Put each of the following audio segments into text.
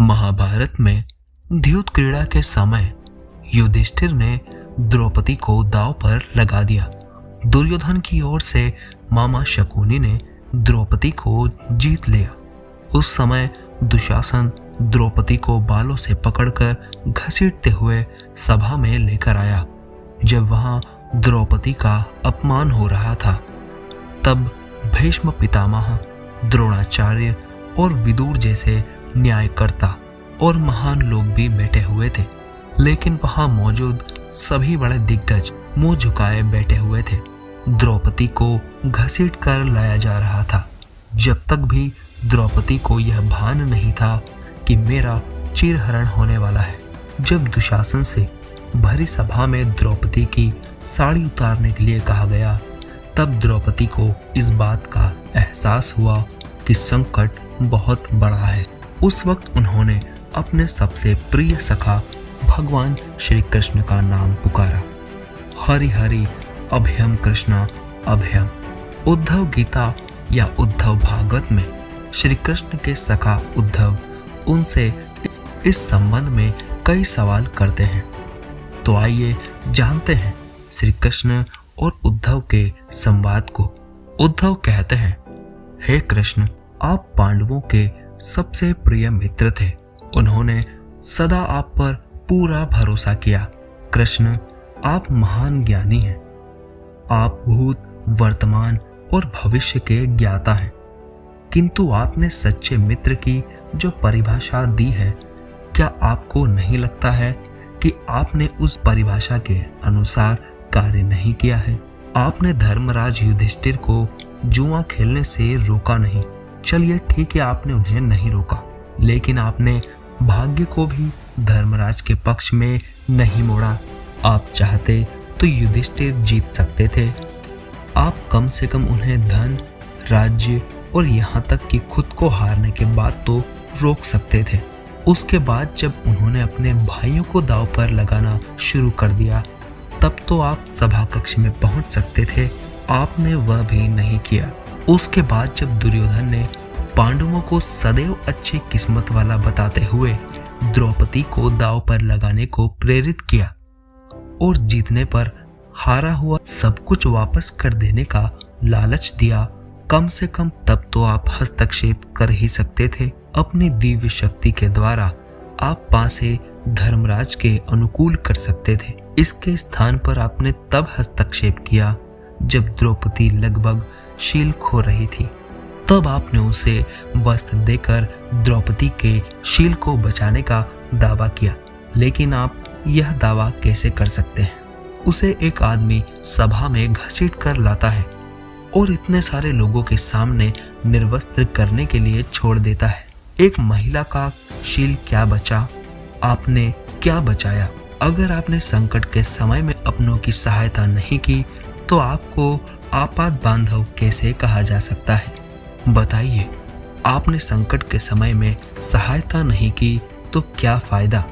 महाभारत में द्यूत क्रीड़ा के समय युधिष्ठिर ने द्रौपदी को दांव पर लगा दिया। दुर्योधन की ओर से मामा शकुनी ने द्रौपदी को जीत लिया। उस समय दुशासन द्रौपदी को बालों से पकड़कर घसीटते हुए सभा में लेकर आया। जब वहां द्रौपदी का अपमान हो रहा था, तब भीष्म पितामह, द्रोणाचार्य और विदुर जैसे न्यायकर्ता और महान लोग भी बैठे हुए थे। लेकिन वहां मौजूद सभी बड़े दिग्गज मुंह झुकाए बैठे हुए थे। द्रौपदी को घसीट कर लाया जा रहा था। जब तक भी द्रौपदी को यह भान नहीं था कि मेरा चिरहरण होने वाला है। जब दुशासन से भरी सभा में द्रौपदी की साड़ी उतारने के लिए कहा गया, तब द्रौपदी को इस बात का एहसास हुआ कि संकट बहुत बड़ा है। उस वक्त उन्होंने अपने सबसे प्रिय सखा भगवान श्री कृष्ण का नाम पुकारा। हरि हरि अभयम कृष्णा अभयम। उद्धव गीता या उद्धव भागवत में श्री कृष्ण के सखा उद्धव उनसे इस संबंध में कई सवाल करते हैं। तो आइए जानते हैं श्री कृष्ण और उद्धव के संवाद को। उद्धव कहते हैं, हे कृष्ण, आप पांडवों के सबसे प्रिय मित्र थे। उन्होंने सदा आप पर पूरा भरोसा किया। कृष्ण, आप महान ज्ञानी हैं। आप भूत, वर्तमान और भविष्य के ज्ञाता हैं। किंतु आपने सच्चे मित्र की जो परिभाषा दी है, क्या आपको नहीं लगता है कि आपने उस परिभाषा के अनुसार कार्य नहीं किया है? आपने धर्मराज युधिष्ठिर को जुआ खेलने से रोका नहीं। चलिए ठीक है, आपने उन्हें नहीं रोका, लेकिन आपने भाग्य को भी धर्मराज के पक्ष में नहीं मोड़ा। आप चाहते तो युधिष्ठिर जीत सकते थे। आप कम से कम उन्हें धन, राज्य और यहाँ तक कि खुद को हारने के बाद तो रोक सकते थे। उसके बाद जब उन्होंने अपने भाइयों को दांव पर लगाना शुरू कर दिया, तब तो आप सभा कक्ष में पहुंच सकते थे। आपने वह भी नहीं किया। उसके बाद जब दुर्योधन ने पांडवों को सदैव अच्छी किस्मत वाला बताते हुए द्रौपदी को दांव पर लगाने को प्रेरित किया और जीतने पर हारा हुआ सब कुछ वापस कर देने का लालच दिया, कम से कम तब तो आप हस्तक्षेप कर ही सकते थे। अपनी दिव्य शक्ति के द्वारा आप पासे धर्मराज के अनुकूल कर सकते थे। इसके स्थान पर आपने तब हस्तक्षेप किया जब द्रौपदी लगभग शील खो रही थी। तब आपने उसे वस्त्र देकर द्रौपदी के शील को बचाने का दावा किया। लेकिन आप यह दावा कैसे कर सकते हैं? उसे एक आदमी सभा में घसीट कर लाता है और इतने सारे लोगों के सामने निर्वस्त्र करने के लिए छोड़ देता है। एक महिला का शील क्या बचा? आपने क्या बचाया? अगर आपने संकट के समय में अपनों की सहायता नहीं की, तो आपको आपात बांधव कैसे कहा जा सकता है? बताइए, आपने संकट के समय में सहायता नहीं की तो क्या फायदा?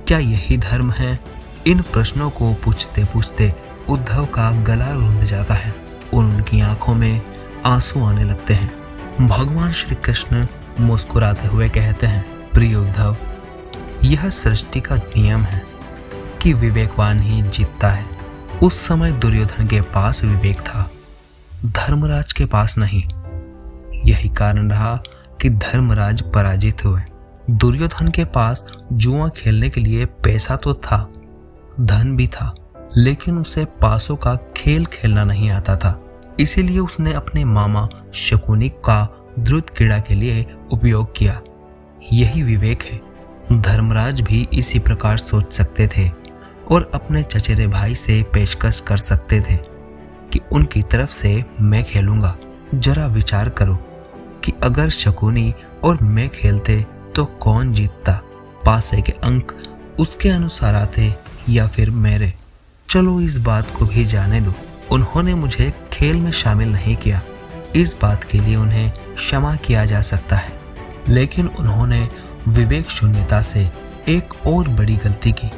क्या यही धर्म है? इन प्रश्नों को पूछते पूछते उद्धव का गला रुंध जाता है और उनकी आंखों में आंसू आने लगते हैं। भगवान श्री कृष्ण मुस्कुराते हुए कहते हैं, प्रिय उद्धव, यह सृष्टि का नियम है कि विवेकवान ही जीतता है। उस समय दुर्योधन के पास विवेक था, धर्मराज के पास नहीं। यही कारण रहा कि धर्मराज पराजित हुए। दुर्योधन के पास जुआ खेलने के लिए पैसा तो था, धन भी था, लेकिन उसे पासों का खेल खेलना नहीं आता था। इसीलिए उसने अपने मामा शकुनी का द्रुत क्रीड़ा के लिए उपयोग किया। यही विवेक है। धर्मराज भी इसी प्रकार सोच सकते थे और अपने चचेरे भाई से पेशकश कर सकते थे कि उनकी तरफ से मैं खेलूंगा। जरा विचार करो कि अगर शकुनी और मैं खेलते तो कौन जीतता? पासे के अंक उसके अनुसार आते या फिर मेरे? चलो इस बात को भी जाने दो, उन्होंने मुझे खेल में शामिल नहीं किया। इस बात के लिए उन्हें क्षमा किया जा सकता है, लेकिन उन्होंने विवेक शून्यता से एक और बड़ी गलती की,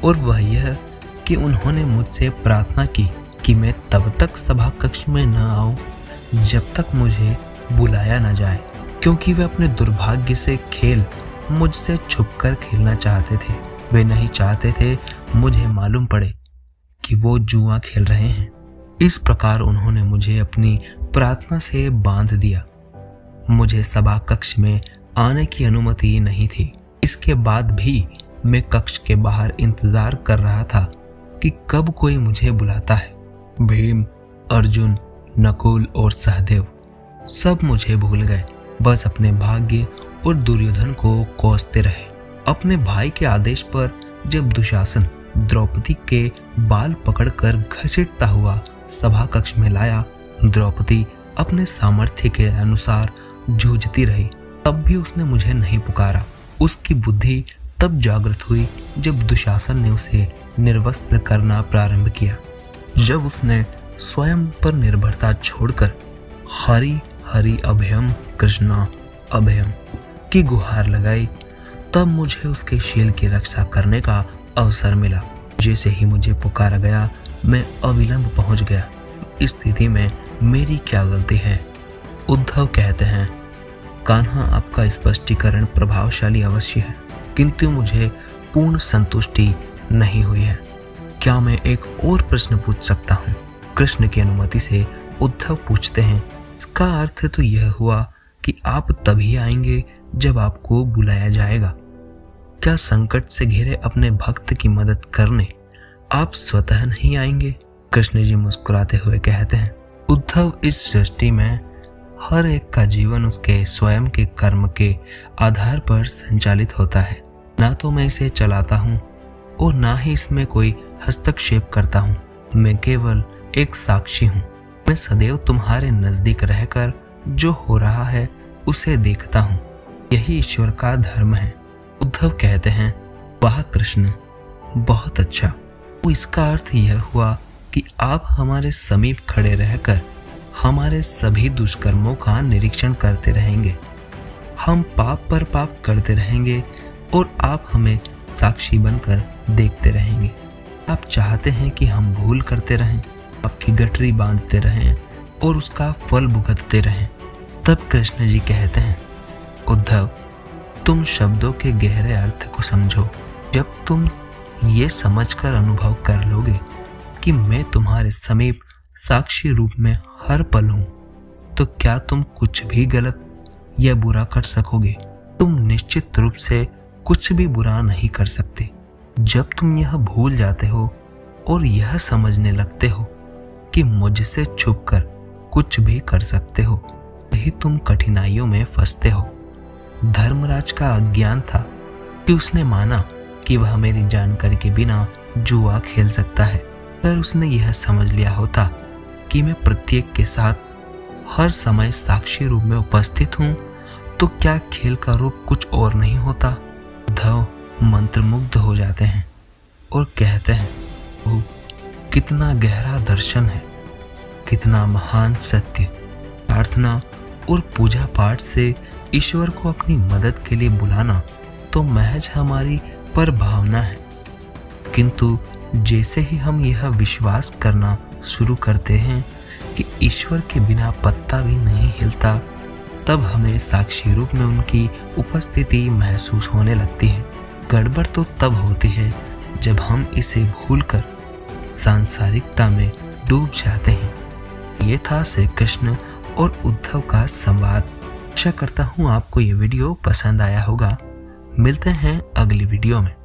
और वह यह कि उन्होंने मुझसे प्रार्थना की कि मैं तब तक सभा कक्ष में न आऊं जब तक मुझे बुलाया न जाए, क्योंकि वे अपने दुर्भाग्य से खेल मुझसे छुपकर खेलना चाहते थे। वे नहीं चाहते थे मुझे मालूम पड़े कि वो जुआ खेल रहे हैं। इस प्रकार उन्होंने मुझे अपनी प्रार्थना से बांध दिया। मुझे सभा कक्ष में आने की अनुमति नहीं थी। इसके बाद भी मैं कक्ष के बाहर इंतजार कर रहा था कि कब कोई मुझे बुलाता है। भीम, अर्जुन, नकुल और सहदेव सब मुझे भूल गए, बस अपने भाग्य और दुर्योधन को कोसते रहे। अपने भाई के आदेश पर जब दुशासन द्रौपदी के बाल पकड़कर घसीटता हुआ सभा कक्ष में लाया, द्रौपदी अपने सामर्थ्य के अनुसार जूझती रही, तब भी उसने मुझे नहीं पुकारा। उसकी बुद्धि तब जागृत हुई जब दुशासन ने उसे निर्वस्त्र करना प्रारंभ किया। जब उसने स्वयं पर निर्भरता छोड़कर हरि हरि अभयम कृष्णा अभयम की गुहार लगाई, तब मुझे उसके शील की रक्षा करने का अवसर मिला। जैसे ही मुझे पुकारा गया, मैं अविलंब पहुंच गया। इस स्थिति में मेरी क्या गलती है? उद्धव कहते हैं, कान्हा, आपका स्पष्टीकरण प्रभावशाली अवश्य है, किंतु मुझे पूर्ण संतुष्टि नहीं हुई है। क्या मैं एक और प्रश्न पूछ सकता हूँ? कृष्ण की अनुमति से उद्धव पूछते हैं, इसका अर्थ तो यह हुआ कि आप तभी आएंगे जब आपको बुलाया जाएगा। क्या संकट से घिरे अपने भक्त की मदद करने आप स्वतः नहीं आएंगे? कृष्ण जी मुस्कुराते हुए कहते हैं, उद्धव, इस सृष्टि में हर एक का जीवन उसके स्वयं के कर्म के आधार पर संचालित होता है। ना तो मैं इसे चलाता हूँ और ना ही इसमें कोई हस्तक्षेप करता हूँ। मैं केवल एक साक्षी हूँ। मैं सदैव तुम्हारे नजदीक रहकर जो हो रहा है उसे देखता हूँ। यही ईश्वर का धर्म है। उद्धव कहते हैं, वाह कृष्ण, बहुत अच्छा। तो इसका अर्थ यह हुआ कि आप हमारे समीप खड़े रहकर हमारे सभी दुष्कर्मों का निरीक्षण करते रहेंगे। हम पाप पर पाप करते रहेंगे और आप हमें साक्षी बनकर देखते रहेंगे। आप चाहते हैं कि हम भूल करते रहें, आपकी गठरी बांधते रहें और उसका फल भुगतते रहें। तब कृष्ण जी कहते हैं, उद्धव, तुम शब्दों के गहरे अर्थ को समझो। जब तुम ये समझकर अनुभव कर लोगे कि मैं तुम्हारे समीप साक्षी रूप में हर पल हूं, तो क्या तुम कुछ भी गलत या बुरा कर सकोगे? तुम निश्चित रूप से कुछ भी बुरा नहीं कर सकते। जब तुम यह भूल जाते हो और यह समझने लगते हो कि मुझसे छुपकर कुछ भी कर सकते हो, यही तुम कठिनाइयों में फंसते हो। धर्मराज का अज्ञान था कि उसने माना कि वह मेरी जानकारी के बिना जुआ खेल सकता है। अगर उसने यह समझ लिया होता कि मैं प्रत्येक के साथ हर समय साक्षी रूप में उपस्थित हूँ, तो क्या खेल का रूप कुछ और नहीं होता? उद्धव मंत्रमुग्ध हो जाते हैं और कहते हैं, ओह, कितना गहरा दर्शन है, कितना महान सत्य। प्रार्थना और पूजा पाठ से ईश्वर को अपनी मदद के लिए बुलाना तो महज हमारी परभावना है, किंतु जैसे ही हम यह विश्वास करना शुरू करते हैं कि ईश्वर के बिना पत्ता भी नहीं हिलता, तब हमें साक्षी रूप में उनकी उपस्थिति महसूस होने लगती है। गड़बड़ तो तब होती है जब हम इसे भूलकर सांसारिकता में डूब जाते हैं। ये था श्री कृष्ण और उद्धव का संवाद। आशा करता हूँ आपको ये वीडियो पसंद आया होगा। मिलते हैं अगली वीडियो में।